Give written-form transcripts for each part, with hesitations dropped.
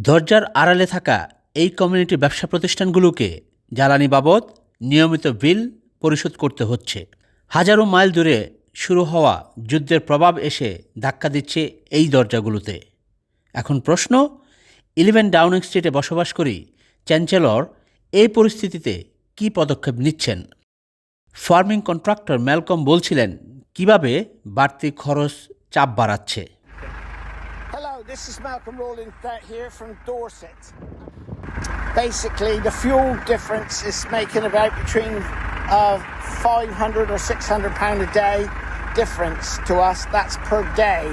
দরজার আড়ালে থাকা এই কমিউনিটি ব্যবসা প্রতিষ্ঠানগুলোকে জ্বালানি বাবদ নিয়মিত বিল পরিশোধ করতে হচ্ছে। হাজারো মাইল দূরে শুরু হওয়া যুদ্ধের প্রভাব এসে ধাক্কা দিচ্ছে এই দরজাগুলোতে। এখন প্রশ্ন, 11 ডাউনিং স্ট্রিটে বসবাস করি চ্যান্সেলর এই পরিস্থিতিতে কী পদক্ষেপ নিচ্ছেন? ফার্মিং কন্ট্রাক্টর ম্যালকম বলছিলেন কিভাবে বাড়তি খরচ চাপ বাড়াচ্ছে। Hello, this is Malcolm Rawlins here from Dorset. Basically, the fuel difference is making about between 500 or 600 pound a day difference to us. That's per day.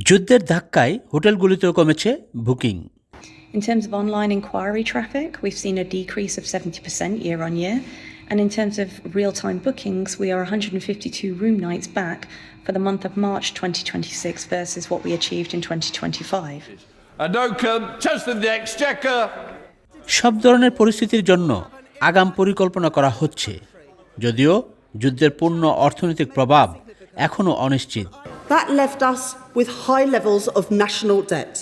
যুদ্ধের ধাক্কায় হোটেলগুলিতেও কমেছে booking. In terms of online inquiry traffic, we've seen a decrease of 70% year on year. And in terms of real-time bookings, we are 152 room nights back for the month of March 2026 versus what we achieved in 2025. সব ধরনের পরিস্থিতির জন্য আগাম পরিকল্পনা করা হচ্ছে, যদিও যুদ্ধের পূর্ণ অর্থনৈতিক প্রভাব এখনও অনিশ্চিত। That left us with high levels of national debt.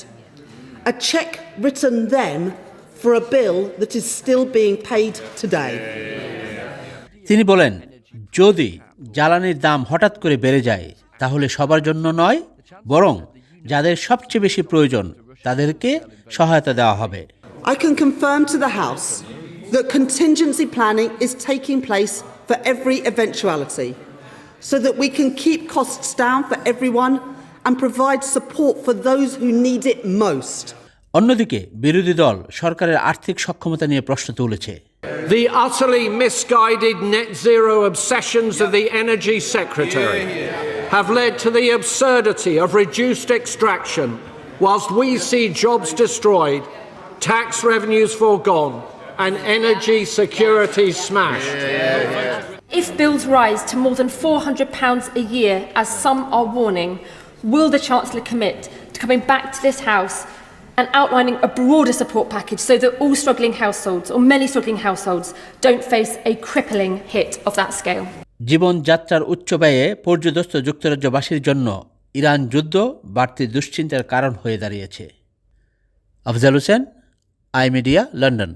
A cheque written then for a bill that is still being paid today. তিনি বলেন, যদি জ্বালানির দাম হঠাৎ করে বেড়ে যায় তাহলে সবার জন্য নয়, বরং যাদের সবচেয়ে বেশি প্রয়োজন তাদেরকে সহায়তা দেওয়া হবে। I can confirm to the House that contingency planning is taking place for every eventuality so that we can keep costs down for everyone and provide support for those who need it most. অন্যদিকে বিরোধী দল সরকারের আর্থিক সক্ষমতা নিয়ে প্রশ্ন তুলেছে। The utterly misguided net zero obsessions of the Energy Secretary have led to the absurdity of reduced extraction, whilst we see jobs destroyed, tax revenues foregone, and energy security smashed. If bills rise to more than £400 a year, as some are warning, will the Chancellor commit to coming back to this House and outlining a broader support package so that all struggling households, or many struggling households, don't face a crippling hit of that scale? জীবনযাত্রার উচ্চ ব্যয়ে পর্যদস্ত যুক্তরাজ্যবাসীর জন্য Iran যুদ্ধ বাড়তি দুশ্চিন্তার কারণ হয়ে দাঁড়িয়েছে। Afzal Hossain, I media, London.